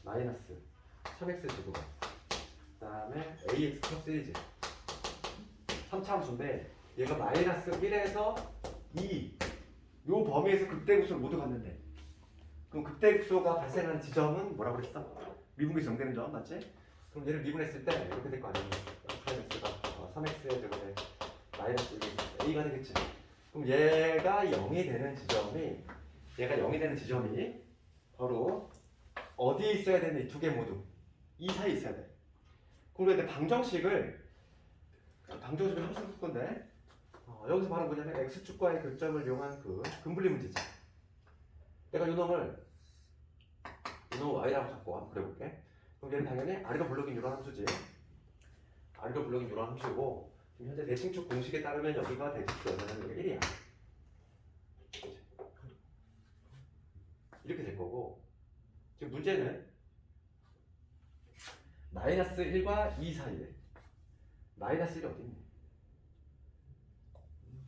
마이너스 3x 제곱에 그 다음에 ax 플러스 1이지. 3차함수인데 얘가 마이너스 1에서 2 요 범위에서 극대극소를 모두 갔는데 그럼 극대극소가 발생하는 지점은 뭐라고 그랬어? 미분계 정되는 점 맞지? 그럼 얘를 미분했을 때 이렇게 될 거 아니야? x가 3x의 제곱에 마이너스 1이 a가 되겠지. 그럼 얘가 0이 되는 지점이 바로 어디에 있어야 되는 이 두 개 모두 이 사이에 있어야 돼. 그리고 방정식을 함수를 쓸 건데 여기서 바로 뭐냐면 x축과의 교점을 이용한 그 근분리 문제지. 내가 이 놈을 y라고 잡고 한번 그려볼게. 그럼 얘는 당연히 아래로 블록인 이런 함수지. 아래로 블록인 이런 함수고 지금 현재 대칭축 공식에 따르면 여기가 대칭축 연산하는 게 1이야. 이렇게 될 거고 지금 문제는 마이너스 1과 2 사이에 마이너스 1이 어디 있니?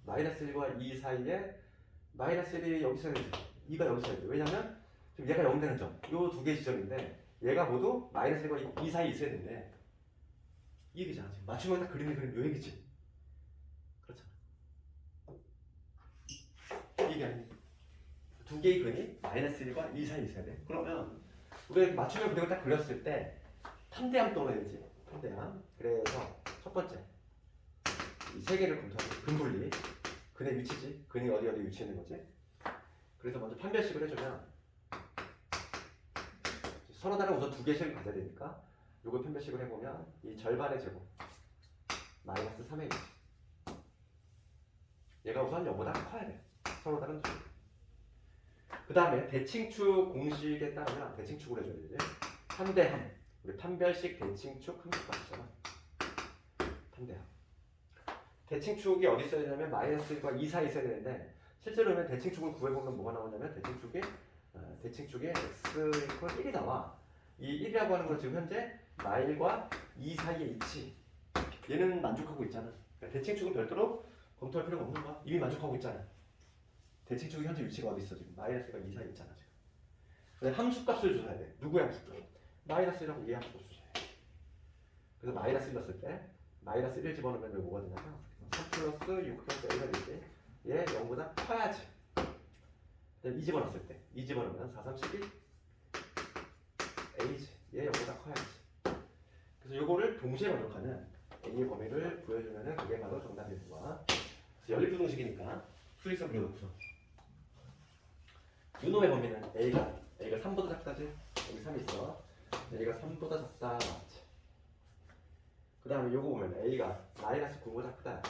마이너스 1과 2 사이에 마이너스 1이 여기 있어야 되지. 2가 여기 있어야 돼. 왜냐면 지금 얘가 0 되는 점. 요 두 개 지점인데 얘가 모두 마이너스 1과 2 사이에 있어야 되는데 이 얘기잖아. 지금 맞추면 딱 그리는 그림 요 얘기지. 그렇잖아. 이게 아니지. 두 개의 근이 마이너스 1과 2 사이에 있어야 돼. 그러면 우리가 맞추면 그림을 딱 그렸을 때 판대함 떠올려야지. 판대함. 그래서 첫 번째 이 세 개를 검토하고 근분리 근의 위치지. 근이 어디 위치해 있는 거지. 그래서 먼저 판별식을 해주면 서로 다른 우선 두 개씩을 가져야 되니까 요걸 판별식을 해보면 이 절반의 제곱 마이너스 3의 2 얘가 우선 0보다 커야 돼. 서로 다른 두 개. 그 다음에 대칭축 공식에 따르면 대칭축을 해줘야 되지. 판대함. 우리 판별식 대칭축 함수값이잖아. 판대함. 대칭축이 어디 있어야 되냐면 마이너스 1과 2 사이에 있어야 되는데 실제로는 대칭축을 구해보면 뭐가 나오냐면 대칭축에 x 이퀄 1이 나와. 이 1이라고 하는 건 지금 현재 마일과 2 사이에 있지. 얘는 만족하고 있잖아. 그러니까 대칭축은 별도로 검토할 필요가 없는 거야. 이미 만족하고 있잖아. 대칭축의 현재 위치가 어디 있어 지금? 마이너스가 2 사이에 있잖아 지금. 근데 함수값을 조사해야 돼. 누구의 함수값? 마이너스 1하고 얘 함수값을 조사해. 그래서 마이너스 1 넣었을 때 마이너스 1 집어넣으면 여기 뭐가 되냐면 3 플러스 6 플러스 A가 되지. 얘 0보다 커야지. 2 집어넣었을 때 2 집어넣으면 4, 3, 11 A지. 얘 0보다 커야지. 그래서 요거를 동시에 만족하는 A의 범위를 보여주면은 그게 바로 정답이 되는 거야. 연립부등식이니까 수직선 그려놓고서 요놈의 범위는 A가 3보다 작다지. 여기 3이 있어. A가 3보다 작다. 그 다음에 요거 보면 A가 마이너스 9보다 크다.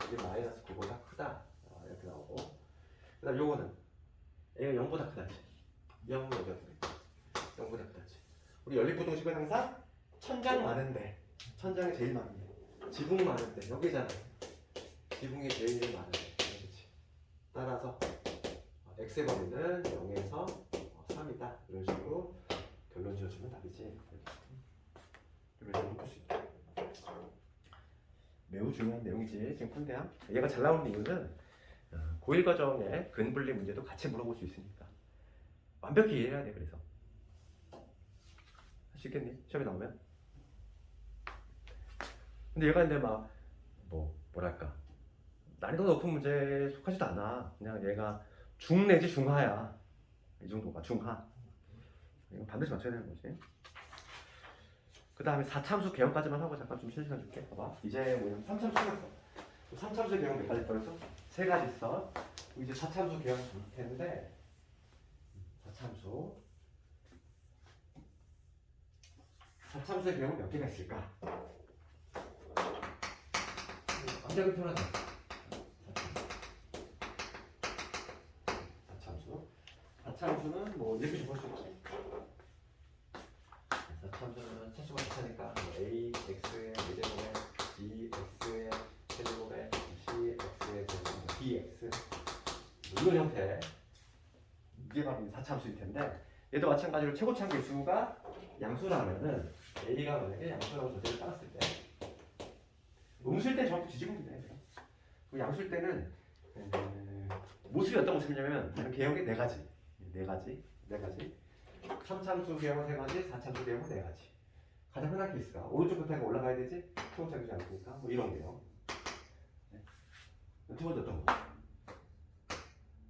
여기 마이너스 9보다 크다. 이렇게 나오고. 그 다음 요거는 A가 0보다 크다지. 0 여기 어떻게 0보다 크다지. 우리 연립부등식은 항상 천장 많은데, 천장이 제일 많은데, 지붕 많은데, 여기잖아. 지붕이 제일 많은데. 그렇지. 따라서 x의 범위는 0에서 3이다. 이런 식으로 결론 지어주면 답이지. 이렇게 풀 수 있다. 매우 중요한 내용이지. 지금 푼대야. 얘가 잘 나오는 이유는 고1 과정에 근분리 문제도 같이 물어볼 수 있으니까 완벽히 이해해야 돼. 그래서 할 수 있겠니? 시험에 나오면. 근데 얘가 근데 막 뭐랄까 난이도 높은 문제에 속하지도 않아. 그냥 얘가 중 내지 중하야. 이 정도가 중하. 이거 반드시 맞춰야 되는 거지. 그 다음에 4참수 개형까지만 하고 잠깐 좀 쉬는 시간 줄게. 봐봐. 이제 뭐냐면 3참수 해놨어. 3참수 개형 몇 가지 떠있어? 3가지 있어. 이제 4참수 개형 볼 텐데 4참수의 개형은 몇 개가 있을까? 완전히 편하다. 4참수는 뭐 이렇게 좀 볼 수 있지. 4참수는 차수가 비슷하니까 a x의 4제곱에 b x의 세제곱에 c x의 제곱 dx 이런 형태. 이게 바로 4참수일 텐데 얘도 마찬가지로 최고차항 개수가 양수라면은 a가 만약에 양수라고 전제를 따랐을 때 음수일 때 정확히 뒤집으면 돼. 양수일 때는 모습이 어떤 모습이냐면 개형이 4가지. 3참수 개형은 3가지, 4참수 개형은 4가지. 가장 흔한 케이스가 오른쪽 끝에가 올라가야 되지? 최고차항이 않으니까 뭐 이런 게요. 네. 두 번째 어떤 거?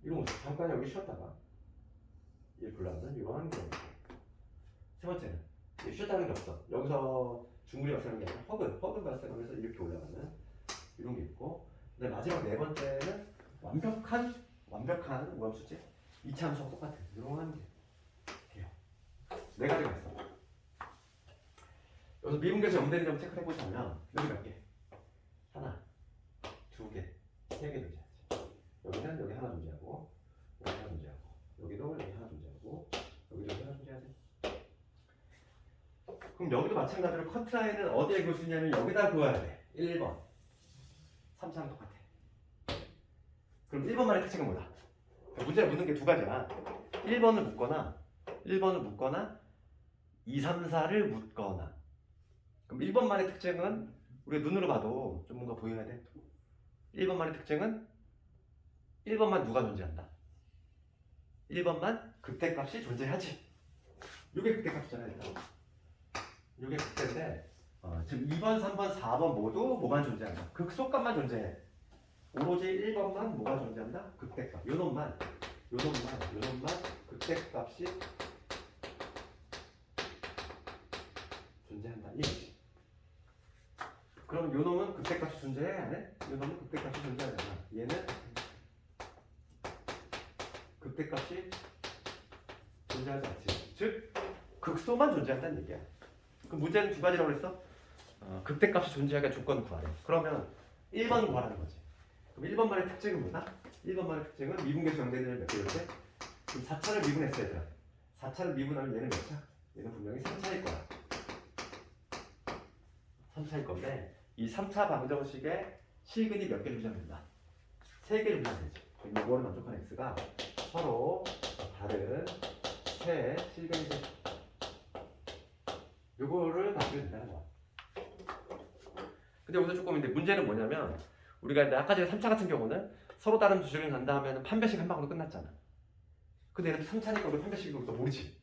이런 모습. 잠깐 여기 쉬었다가 일 불러하는 이런 게. 세 번째는 쉬었다는 게 없어. 여기서 중물이 발생하는 게 아니라 허근 발생하면서 이렇게 올라가는 이런 게 있고. 근데 마지막 4번째는 완벽한 우함수지. 이차함수하고 똑같아. 이런 게. 4가지가 있어. 여기서 미분계에서 염되는 점 체크해 보자면 여기 몇 개? 하나, 2개, 3개 존재하지. 여기는 여기 하나 존재하고, 여기 하나 존재하고, 여기도 여기 하나 존재하고, 여기도 여기 하나 존재하지. 그럼 여기도 마찬가지로 커트라인은 어디에 그을 수 있냐면 여기다 그어야 돼. 1번. 3차랑 똑같아. 그럼 1번만의 특징은 뭐다? 문제를 묻는 게 2가지야. 1번을 묶거나 2, 3, 4를 묶거나. 그럼 1번만의 특징은 우리가 눈으로 봐도 좀 뭔가 보여야 돼. 1번만의 특징은 1번만 누가 존재한다? 1번만 극대값이 존재하지. 이게 극대값이잖아. 일단 이게 극대인데 지금 2번, 3번, 4번 모두 뭐만 존재한다? 극소값만 존재해. 오로지 1번만 뭐가 존재한다? 극대값. 요놈만 극대값이 존재한다. 이거지. 그럼 요놈은 극대값이 존재해? 안 해? 요놈은 극대값이 존재하잖아. 얘는 극대값이 존재하지 않지. 즉 극소만 존재한다는 얘기야. 그 문제는 2가지라고 그랬어? 극대값이 존재하게 조건 구하래. 그러면 1번 구하라는 거지. 그럼 1번만의 특징은 뭐다? 1번만의 특징은 미분계수 연대를 몇 개였지? 그럼 4차를 미분했어야 돼. 4차를 미분하면 얘는 몇 차? 얘는 분명히 3차일 거야. 3차일 건데 이 3차 방정식에 실근이 몇 개를 주면 된다? 3개를 주면 되지. 그럼 이거를 만족한 x가 서로 다른 세 실근이지. 요거를 가지고 된다는 거야. 근데 여기서 조금 문제는 뭐냐면 우리가 이제 아까 전에 3차 같은 경우는 서로 다른 두 줄을 간다 하면 판별식 한 방으로 끝났잖아. 근데 얘는 3차니까 우리 판별식으로 또 모르지.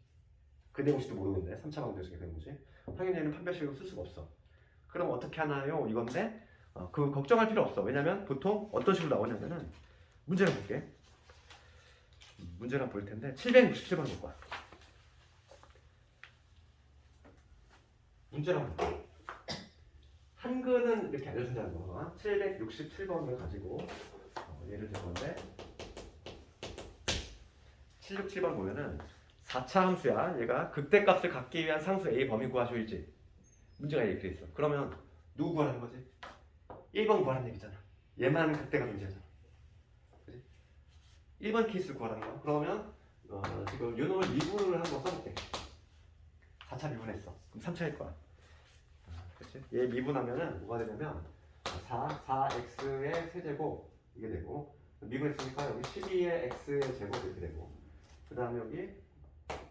그 내용식도 모르는데 3차 방정식이 되는 거지. 당연히 얘는 판별식으로 쓸 수가 없어. 그럼 어떻게 하나요? 이건데 그 걱정할 필요 없어. 왜냐면 보통 어떤 식으로 나오냐면은 문제를 볼게. 문제를 볼 텐데 767번 볼 거야. 문제를 한번 볼게. 한글은 이렇게 알려준다는 거. 767번을 가지고 예를 들 건데 767번 보면은 4차 함수야. 얘가 극대값을 갖기 위한 상수 A 범위 구하쇼일지. 문제가 이렇게 돼 있어. 그러면 누구 구하는 거지? 1번 구하는 얘기잖아. 얘만 극대가 존재하잖아. 그지? 1번 케이스 구하라는 거야. 그러면 지금 요놈을 미분을 한번 써볼게. 4차 미분했어. 그럼 3차일 거야. 그치? 얘 미분하면은 뭐가 되냐면 4x의 세제곱 이게 되고 미분했으니까 여기 12의 x의 제곱 이렇게 되고 그 다음에 여기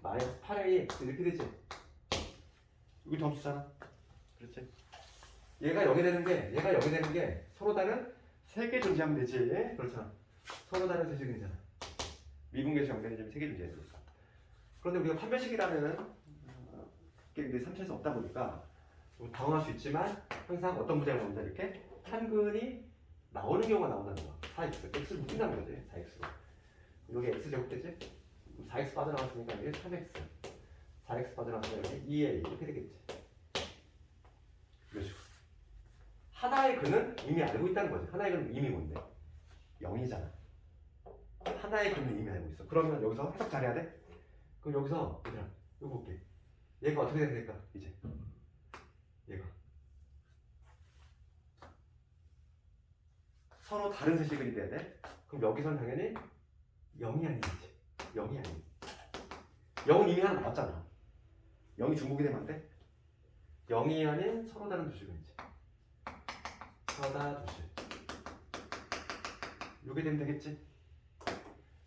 마이너스 8a x 이렇게 되지. 여기 점수잖아. 그렇지? 얘가 여기 되는 게 서로 다른 세 개 존재하면 되지. 그렇잖아. 서로 다른 세 식이잖아. 미분계수 연결이 좀 세 개 존재해야 되니까. 그런데 우리가 판별식이라면은 이게 3차에서 없다 보니까 좀 당황할 수 있지만 항상 어떤 문제가 나온다 이렇게 한근이 나오는 경우가 나온다는 거야. 4x, x를 묶인다는 거지. 4x로. 여기 x 제곱 되지? 4x 빠져나왔으니까 이게 3x. 4x 빠져나왔으니까 여기 2a 이렇게 되겠지. 이런 식으로. 하나의 근은 이미 알고 있다는 거지. 하나의 근은 이미 뭔데? 0이잖아. 하나의 근은 이미 알고 있어. 그러면 여기서 해석 잘해야 돼? 그럼 여기서 얘들아 이거 볼게. 얘가 어떻게 됩니까? 이제 얘가 서로 다른 세식이 돼야 돼. 그럼 여기선 당연히 0이 아니지. 0이 아니지. 0은 이미 하나 나왔잖아. 0이 중복이 되면 안 돼? 0이 아닌 서로 다른 두식은이지. 서다 두식. 요게 되면 되겠지?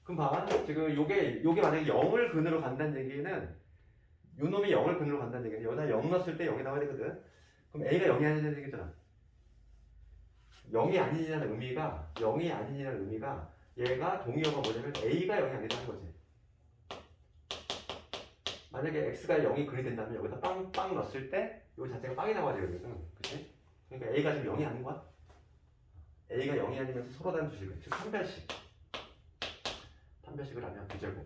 그럼 봐. 지금 요게 만약에 0을 근으로 간다는 얘기는 요 놈이 0을 근으로 간다는 얘기는 여기다 0 넣었을 때 0이 나와야 되거든. 그럼 A가 0이 아니냐는 얘기잖아. 0이 아니냐는 의미가 얘가 동의어가 뭐냐면 A가 0이 아니다는 거지. 만약에 X가 0이 근이 된다면 여기다 빵 넣었을 때 요 자체가 빵이 나와야 되거든. 그치? 그러니까 A가 지금 0이 아닌 거야. A가 0이 아니면서 서로 다른 주식은 즉 판별식을 하면 B제곱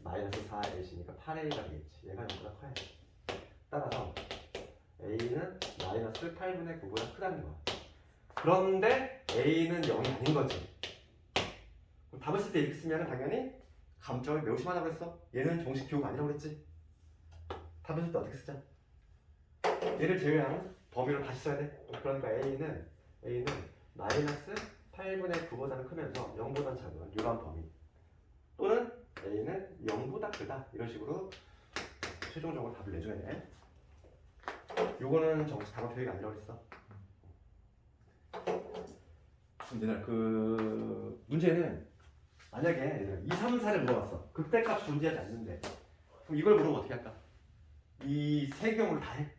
마이너스 4A니까 8A가 되겠지. 얘가 0보다 커야 돼. 따라서 A는 마이너스 8분의 9보다 크다는 거야. 그런데 A는 0이 아닌 거지. 그럼 답을 쓸 때 이렇게 쓰면 당연히 감점이 매우 심하다고 그랬어. 얘는 정식 기호가 아니라고 그랬지. 답을 쓸 때 어떻게 쓰자? 얘를 제외하는 범위를 다시 써야 돼. 그러니까 A는 마이너스 8분의 9보다는 크면서 0보다는 작은 이런 범위 또는 A는 0보다 크다 이런 식으로 최종적으로 답을 내줘야 돼. 요거는 정식 단어 표기가 아니라고 했어. 근데 그 문제는 만약에 2, 3, 4를 물어봤어. 극대값이 존재하지 않는데 그럼 이걸 물으면 어떻게 할까? 이 세 경우를 다 해?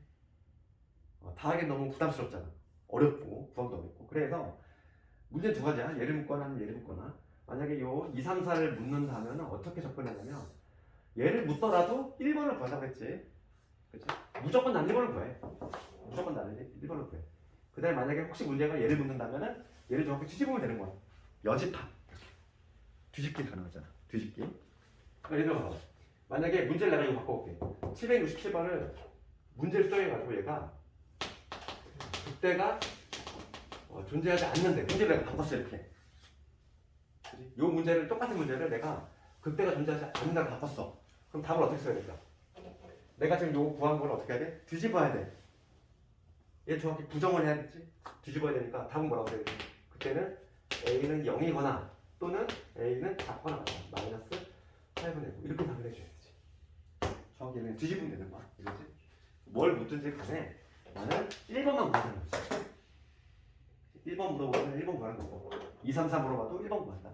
다 하기엔 너무 부담스럽잖아. 어렵고 구하기도 어렵고. 그래서 문제는 두 가지야. 얘를 묻거나 아니면 얘를 묻거나. 만약에 요 2, 3, 4를 묻는다면 어떻게 접근하냐면 얘를 묻더라도 1번을 구한다고 했지. 그치? 무조건 난 1번을 구해. 무조건 나는 1번을 구해. 그 다음에 만약에 혹시 문제가 얘를 묻는다면은 얘를 정확히 뒤집으면 되는 거야. 여집합. 뒤집기 가능하잖아. 뒤집기. 그러니까 예를 들어 만약에 문제를 내가 이거 바꿔볼게. 767번을 문제를 수정해가지고 얘가 그때가 존재하지 않는데 문제를 내가 바꿨어 이렇게. 그치? 요 문제를 똑같은 문제를 내가 그때가 존재하지 않는다고 바꿨어. 그럼 답을 어떻게 써야 될까? 내가 지금 요거 구한 걸 어떻게 해야 돼? 뒤집어야 돼. 얘 정확히 부정을 해야겠지? 뒤집어야 되니까 답은 뭐라고 써야 돼? 그때는 A는 0이거나 또는 A는 작거나 같아. 마이너스 8분의 9 이렇게 답을 해줘야 되지. 정확히 얘는 뒤집으면 되는 거야. 이거지? 뭘 묻든지 간에 나는 1번만 구하는 거지. 1번 물어보면 1번 구하는 거고 2, 3, 4 물어봐도 1번 구한다.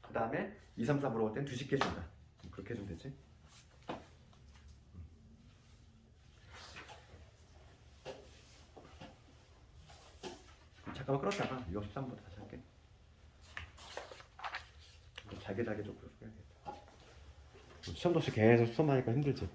그 다음에 2, 3, 4 물어볼 땐 뒤집게 해준다. 그렇게 해주면 되지. 잠깐만 끌었다가 613부터 다시 할게. 좀 잘게 좀 풀어줘야겠다. 시험도 없이 계속 수업하니까 힘들지.